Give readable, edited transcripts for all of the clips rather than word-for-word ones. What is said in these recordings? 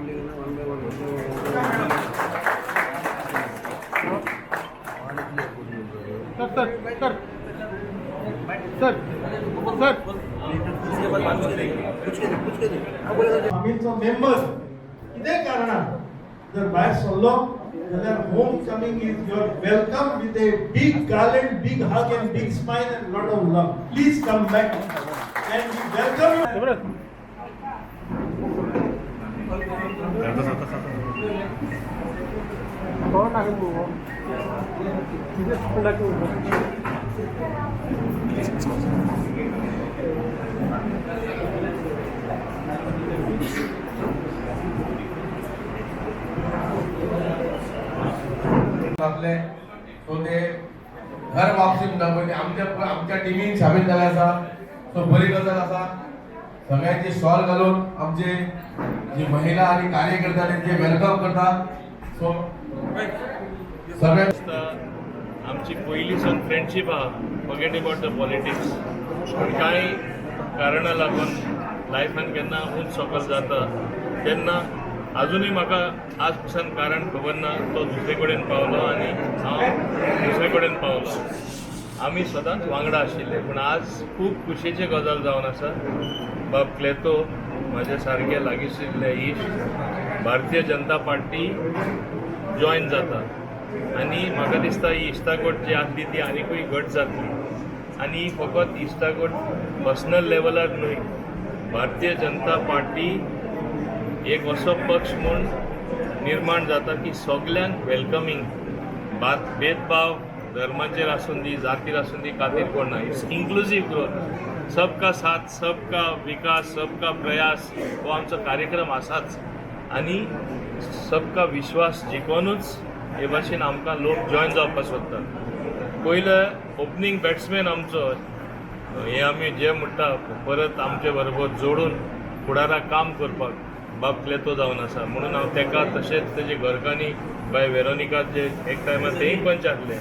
आमचो मेंबर कितें कारणान जर भायर सरलो जाल्यार home coming is your welcome with a big garland, big hug and big smile and lot of love. Please come back and we welcome you. आपले सो ते घर वापसी म्हणटा पळय आमच्या टिमीन शामील जाले आसा. सो बरी गजाल आसा. सगळ्यांची शॉल घालून आमचे जी महिला आणि कार्यकर्ते ते वेलकम करता. सो सगळे आमची पयलींसून फ्रेंडशीप आहा. Forget about the politics. पूण कांय कारणां लागून लायफान केन्ना उंच सकल जाता तेन्ना अजूनही म्हाका आज पसून कारण खबर ना. तो दुसरे कडेन पावलो आनी हांव दुसरे कडेन पावलो. आमी सदांच वांगडा आशिल्ले. पूण आज खूब खुशेची गजाल जावन आसा. बाब क्लेतो म्हाजे सारके लागींशिल्ले इश्ट भारतीय जनता पार्टी जॉयन जाता आनी म्हाका दिसता ही इश्तागोट जी आसली ती आनिकूय घट जातली. आनी फकत इश्तागोट पर्सनल लेवलार न्हय, भारतीय जनता पार्टी एक असो पक्ष म्हूण निर्माण जाता की सगळ्यांक वेलकमींग. भेदभाव धर्माचेर आसून दी, जातीर आसून दी, खातीर कोण ना. It's inclusive growth. सबका साथ, सबका विकास, सबका प्रयास हो आमचो कार्यक्रम आसाच. आनी सबका विश्वास जिखोनूच हे भाशेन आमकां लोक जॉयन जावपाक सोदतात. पयले ओपनिंग बॅट्समॅन आमचो हे आमी जे म्हणटा परत आमचे बरोबर जोडून फुडाराक काम करपाक बाब क्लेतो जावन आसा. म्हणून हांव तेका तशेंच तेजे घरकान्नी बाय वेरोनिका जे एक टायमार तेय पंच आसले,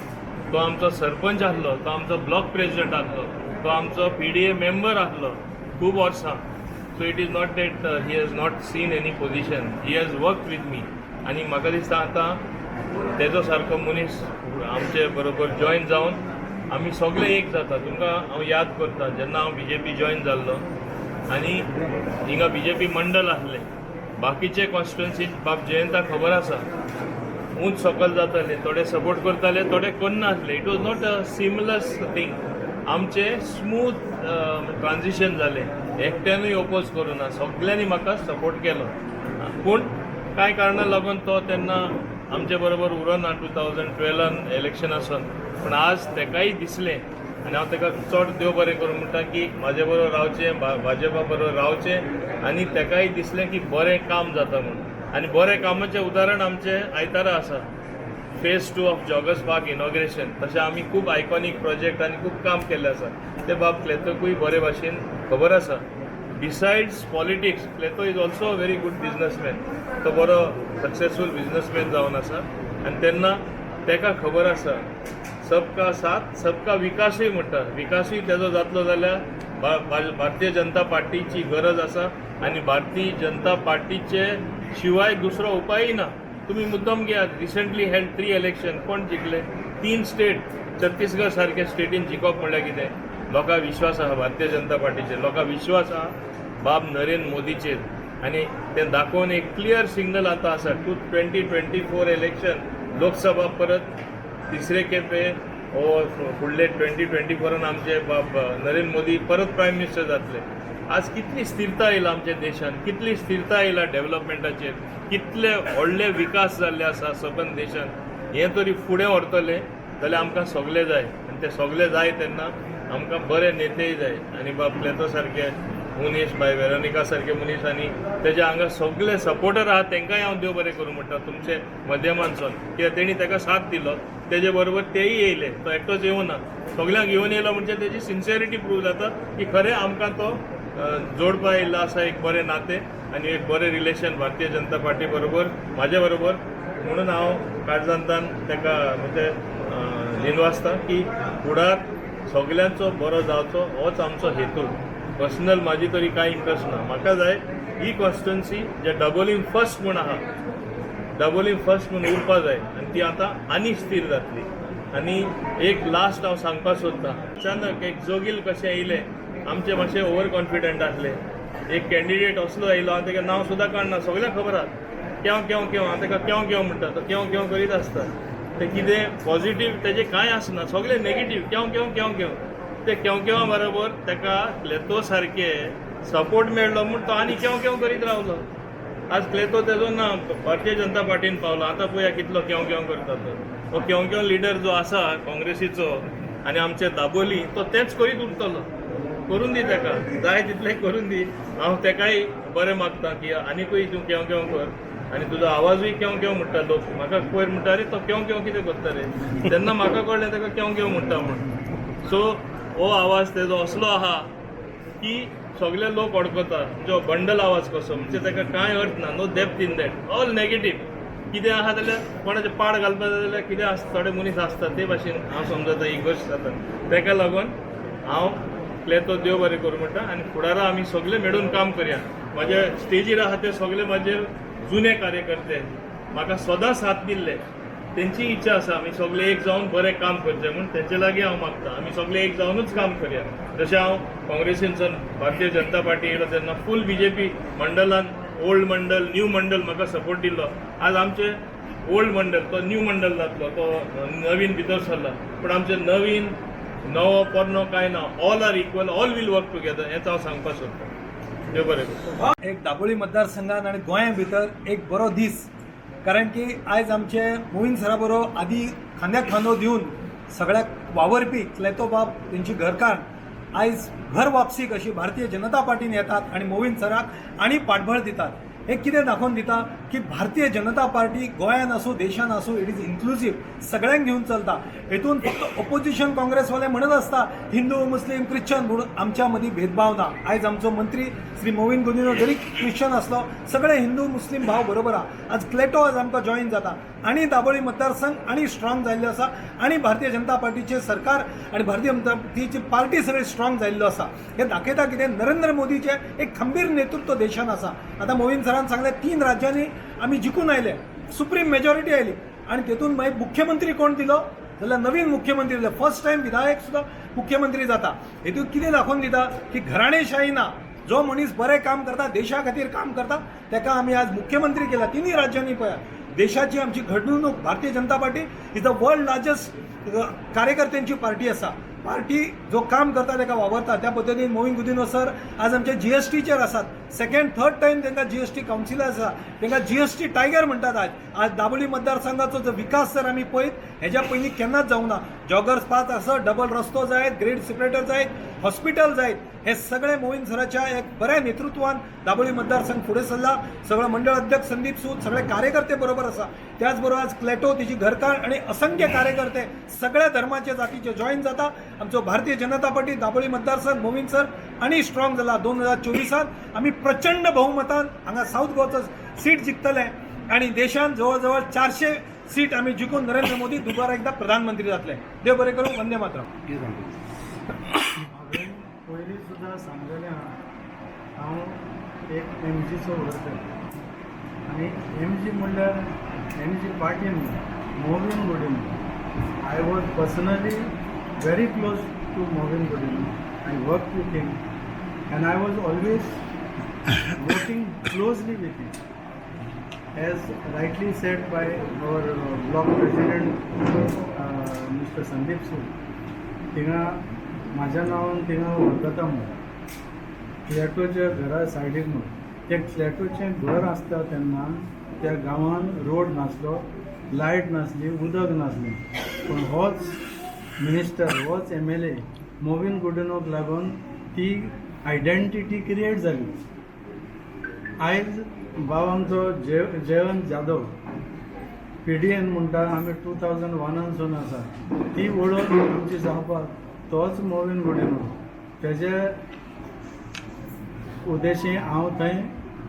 तो आमचो सरपंच आसलो, तो आमचो ब्लॉक प्रेसिडेंट आसलो, तो आमचो PDA मेंबर आसलो खूब वर्सां. So it is not that he has not seen any position. He has worked with me. आनी म्हाका दिसता आतां तेजो सारको मनीस आमचे बरोबर जॉयन जावन आमी सगळे एक जाता. तुमकां हांव याद करता जेन्ना हांव BJP जॉयन जाल्लो आनी हिंगा BJP मंडल आसले. बाकीचे कॉन्स्टिट्युएन्सीत बाब जयंताक खबर आसा उंच सकल जाताले, थोडे सपोर्ट करताले, थोडे करनासले. It was not a seamless thing. आमचे स्मूथ ट्रान्झिशन जालें. एकट्यानूय ओपोज करूं ना, सगळ्यांनी म्हाका सपोर्ट केलो. पूण कांय कारणां लागून तो तेन्ना आमचे बरोबर उरो ना 2012 इलेक्शनासून. पूण आज तेकाय दिसलें आनी हांव तेका चड देव बरें करूं म्हणटा की म्हाजे बरोबर रावचें, भाजपा बरोबर रावचें. आनी तेकाय दिसलें की बरें काम जाता म्हणून. आनी बरें कामाचें उदाहरण आमचें आयतारा आसा. Phase 2 of joggers park inauguration. तशें आमी खूब आयकॉनीक प्रोजेक्ट आनी खूब काम केल्लें आसा. ते बाब क्लेतोकूय बरे भाशेन खबर आसा. Besides politics Cleto is also a very good businessman. तो बरो सक्सेसफूल बिजनसमॅन जावन आसा. आनी तेन्ना तेका खबर आसा सबका साथ सबका विकासूय म्हणटा. विकासूय तेजो जातलो जाल्यार भारतीय जनता पार्टीची गरज आसा. आनी भारतीय जनता पार्टीचे शिवाय दुसरो उपायय ना. तुम्ही मुद्दम घेयात. Recently held 3 election. कोण जिखले? 3 स्टेट. छत्तीसगड सारख्या स्टेटीन जिखप म्हणल्यार कितें? लोकांक विश्वास आहा भारतीय जनता पार्टीचेर. लोकांक विश्वास आहा बाब नरेंद्र मोदीचेर. आनी तें दाखोवन एक क्लियर सिग्नल आतां आसा. 2024 इलेक्शन लोकसभा परत तिसरे खेपे फुडले 2024 आमचे बाब नरेंद्र मोदी परत प्रायम मिनिस्टर जातले. आज कितली स्थिरता येयला आमच्या देशान, कितली स्थिरता येयला डेव्हलपमेंटाचेर, कितले व्हडले विकास जाल्ले आसा सबंद देशान. हें तरी फुडें व्हरतले जाल्यार आमकां सगळे जाय. आनी ते सगळे जाय तेन्ना आमकां बरे नेतेय जाय. आनी बाब क्लेतो सारके मनीस, बाय वेरोनिका सारके मनीस आनी तेज्या हांगा सगळे सपोर्टर आहात तांकांय हांव देव बरें करूं म्हणटा तुमचे माध्यमांतसून. कित्याक तेणी ताका साथ दिलो. तेजे बरोबर तेय येयले. तो एकटोच येवना, सगळ्यांक घेवन येयलो म्हणजे तेजी सिन्सियरिटी प्रूव जाता की खरें आमकां तो जोडपा येयल्लो आसा. एक बरें नातें आनी एक बरें रिलेशन भारतीय जनता पार्टी बरोबर म्हाजे बरोबर. म्हणून हांव काळजांतान ताका म्हणजे दिनवासता की फुडार सगळ्यांचो बरो जावचो होच आमचो हेतू. पर्सनल म्हाजी तरी कांय इंट्रस्ट ना. म्हाका जाय ही कॉन्स्टिट्युन्सी जे डबोलीम फर्स्ट म्हूण आहा डबोलीम फर्स्ट म्हूण उरपा जाय आनी ती आतां आनी स्थिर जातली. आनी एक लास्ट हांव सांगपाक सोदतां, अचानक एक जोगील कशें येयलें, आमचे मातशें ओवर कॉन्फिडंट आसले. एक कॅन्डिडेट असलो येयलो, हांव तेका नांव सुद्दां काडना, सगळ्यांक खबर आहा केव केव केव, हांव तेका केव केव म्हणटा, तो केव केव करीत आसता. ते कितें पॉझिटीव तेजें कांय आसना, सगळें नेगेटीव केव केव केव केव. ते केव केवा बरोबर तेका क्लेतो सारके सपोर्ट मेळ्ळो म्हूण तो आनी केव केव करीत रावलो. आज क्लेतो तेजो ना भारतीय जनता पार्टीन पावलो. आतां पळया कितलो केव केव करता तो केव केव लिडर जो आसा काँग्रेसीचो आनी आमचे दाबोली, तो तेंच करीत उरतलो. करून दी तेका, जाय तितलें करून दी. हांव तेकाय बरें मागता की आनीकूय तूं केव केव कर. आनी तुजो आवाजूय केव केव म्हणटा लोक. म्हाका पयर म्हणटा रे तो केव केव कितें करता रे, तेन्ना म्हाका कळ्ळें तेका केव केव म्हणटा म्हूण. सो हो आवाज तेजो असलो आहा की सगळे लोक अडकता. जो बंडल आवाज कसो, म्हणजे तेका कांय अर्थ ना, no depth in that, all negative. कितें आहा जाल्यार कोणाचे पाड घालपा जाल्यार कितें आसता, थोडे मनीस आसता ते भाशेन हांव समजता ही गोश्ट जाता. तेका लागून हांव क्लेतो देव बरें करूं म्हणटा आनी फुडारा आमी सगळे मेळून काम करया. म्हाजे स्टेजीर आहा ते सगळे म्हाजे जुने कार्यकर्ते, म्हाका सदां साथ दिल्ले, तेंची इच्छा आसा आमी सगळे एक जावन बरें काम करचें म्हूण. तेंचे लागीं हांव मागता आमी सगळे एक जावनूच काम करया. जशें हांव काँग्रेसीनसून भारतीय जनता पार्टी येयलो तेन्ना फूल BJP मंडलान, ओल्ड मंडल न्यू मंडल म्हाका सपोर्ट दिल्लो. आज आमचे ओल्ड मंडल तो न्यू मंडल जातलो, तो नवीन भितर सरला. पूण आमचे नवीन नवो पोरनो कांय ना, all are equal, all will work together, हेंच हांव सांगपाक सोदतां. देव बरें करूं. एक दाबोळी मतदारसंघात आणि गोंया भितर एक बरो दीस, कारण की आयज आमचे मोहीन सरा बरोबर आदी खांद्याक खांदो दिवन सगळ्याक वावरपी क्लेतो बाब तेंची घरकान्न आयज घर वापसीक अशी भारतीय जनता पार्टीन येतात आणि मोहीन सराक आनी पाठबळ दितात. हे कितें दाखोवन दिता की भारतीय जनता पार्टी गोंयान आसूं देशान आसूं इट इज इन्क्लुसीव, सगळ्यांक घेवन चलता. हेतून फक्त ऑपोजिशन काँग्रेसवाले म्हणत आसता हिंदू मुस्लीम क्रिश्चन म्हणून, आमच्या मदीं भेदभाव ना. आयज आमचो मंत्री श्री मोहीन गुदिनो जरी क्रिश्चन आसलो, सगळे हिंदू मुस्लीम भाव बरोबर आहा. आज क्लेटो आज आमकां जॉईन जाता आनी दाबोळी मतदारसंघ आनी स्ट्रॉंग जाल्लो आसा आनी भारतीय जनता पार्टीचे सरकार आनी भारतीय जनता पार्टीची पार्टी सगळी स्ट्रॉंग जाल्लो आसा. हे दाखयता कितें नरेंद्र मोदीचे एक खंबीर नेतृत्व देशान आसा. आतां मोहीन सरान सांगलें 3 राज्यांनी आमी जिखून आयले, सुप्रीम मेजॉरिटी आयली आनी तेतून मागीर मुख्यमंत्री कोण दिलो जाल्यार नवीन मुख्यमंत्री दिलो. फर्स्ट टायम विधायक सुद्दां मुख्यमंत्री जाता. हेतून कितें दाखोवन दिता की घराणेशाही ना, जो मनीस बरें काम करता, देशा खातीर काम करता, तेका आमी आज मुख्यमंत्री केला. 3 राज्यांनी पळया. देशाची आमची घडणूक Bharatiya Janata party is the world largest कार्यकर्त्यांची पार्टी आसा. पार्टी जो काम करता तेका वावरता. त्या पद्दतीन मोहीन गुदिनो सर आज आमचे GSTचेर आसात. 2nd 3rd टायम तांकां GST कावन्सिलर आसा, तांकां GST टायगर म्हणटात. आज दाबोळी मतदारसंघाचो जो विकास जर आमी पळयत, हेज्या पयलीं केन्नाच जावं ना. जॉगर्स पाथ आसत, डबल रस्तो जायत, ग्रेड सेपरेटर जायत, हॉस्पिटल जायत, हे सगळे मोहीन सराच्या एक बऱ्या नेतृत्वान दाबोळी मतदारसंघ फुडें सरला. सगळो मंडळ अध्यक्ष संदीप सूद, सगळे कार्यकर्ते बरोबर आसा. त्याच बरोबर आज क्लेटो, तिची घरकान्न आनी असंख्य कार्यकर्ते सगळ्या धर्माचे जातीचे जॉईन जाता. आमचो भारतीय जनता पार्टी दाबोळी मतदारसंघ मोहीन सर आनी स्ट्रॉंग जाला. 2024 आमी प्रचंड बहुमतान हांगा साऊथ गोवाचो सीट जिखतले आनी देशान जवळ जवळ 400 सीट आमी जिखून नरेंद्र मोदी दुबारा एकदा प्रधानमंत्री जातले. देव बरें करूं. वंदे मातरम. पयलीं सुद्दां सांगलेलें आहा, हांव एक MGचो वर्कर आनी MG म्हणल्यार MG पार्टीन Mauvin Godinho. I was personally very close to Mohin Godino. I worked with him and I was always working closely with him. As rightly said by our block president Mr. Sandeep Sood, थिंगा म्हाज्या नांवान थिंगा वळखता म्हणून फ्लॅटोच्या घरा सायडीक म्हणून. त्या फ्लॅटोचें घर आसता तेन्ना त्या गांवान रोड नासलो, लायट नासली, उदक नासलें. पूण होच मिनिस्टर, होच MLA मोहीन गुदिनोक लागून ती आयडेंटिटी क्रिएट जाली. आयज भाव आमचो जयवंत जाधव PDN म्हणटा, आमी 2001 आसा. ती वळख आमची जावपाक तोच मोहीन गुदिनो. तेजे उद्देशीं हांव थंय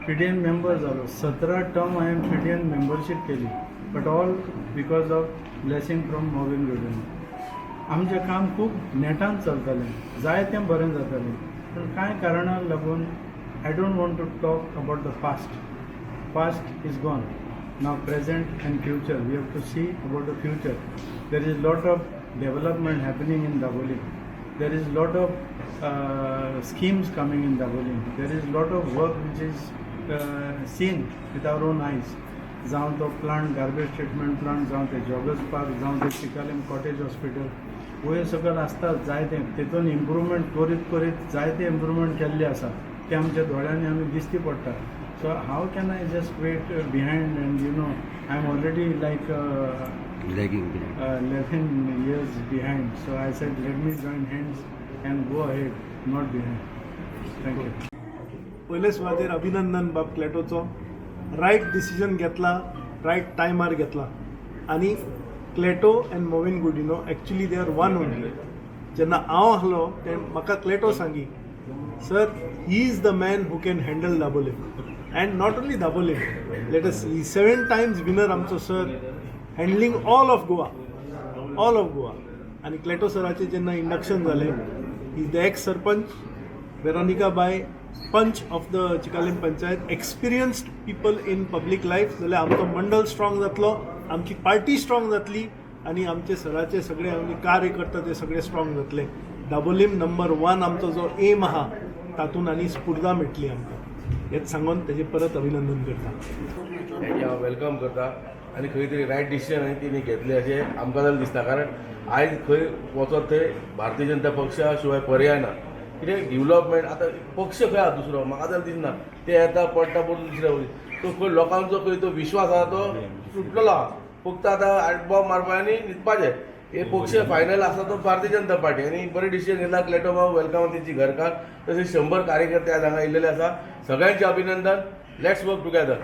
PDN मेंबर जालो. 17 टर्म हांवें PDN मेंबरशीप केली, but all because of blessing from Mauvin Godinho. आमचें काम खूब नेटान चलतालें, जाय तें बरें जातालें. पूण कांय कारणाक लागून I don't want to talk about the past. Past is gone. Now present and future. We have to see about the future. There is a lot of development happening in Dabolim. There is a lot of schemes coming in Dabolim. There is a lot of work which is seen with our own eyes. जाऊन तो plant garbage treatment plant जाऊन ते joggers park जाऊन ते चिकालेम cottage hospital हे सगळं आसता जायते तितून इम्प्रूवमेंट करीत जायते इम्प्रूवमेंट केल्ले आसा ते आमच्या दोळ्यांनी आमी दिसती पडटा so how can I just wait behind and you know I am already like 11 years behind so I said let me join hands and go ahead not behind. Thank you. पहिले सुवातेर अभिनंदन बाब क्लेटोचो रायट डिसिजन घेतला right टायमार घेतला आनी Cleto and Mauvin Godinho actually they are one only जेन्ना हांव आसलो ते म्हाका क्लेटो सांगी sir he is the man who can handle Dabolim and not only Dabolim let us 7 times winner आमचो sir handling all of Goa आनी क्लेटो सराचें जेन्ना इंडक्शन जालें is the ex sarpanch Veronica by panch of the Chicalim panchayat experienced people in public life जाल्यार आमचो मंडल strong जातलो आमची party strong जातली आनी आमचे सराचे सगळे आमी कार्यकर्ता ते सगळे स्ट्रॉंग जातले दाबोलीम नंबर 1 आमचो जो एम आहा तातूंत आनी स्फुर्ता मेळटली आमकां हेच सांगून तेजें परत अभिनंदन करता हांव वेलकम करता आनी खंय तरी रायट डिसिजन हांवें तिणी घेतलें अशें आमकां जाल्यार दिसता कारण आयज खंय वचत थंय भारतीय जनता पक्षा शिवाय पर्याय ना कित्याक डेव्हलपमेंट आतां पक्ष खंय आहा दुसरो म्हाका जाल्यार दिसना ते येता पडटा पडून दुसऱ्या वयता तो खंय लोकांचो खंय तो विश्वास आसा तो सुटलेलो आहा फक्त आतां आटबॉम्ब मारपा आनी न्हिदपाचें हे पक्ष फायनल आसा तो भारतीय जनता पार्टी आनी बरें डिसिजन घेतला क्लेटो बाब वेलकम तेंची घरकार तशेंच 100 कार्यकर्ते आज हांगा आयिल्ले आसा सगळ्यांचें अभिनंदन लेट्स वर्क टुगेदर.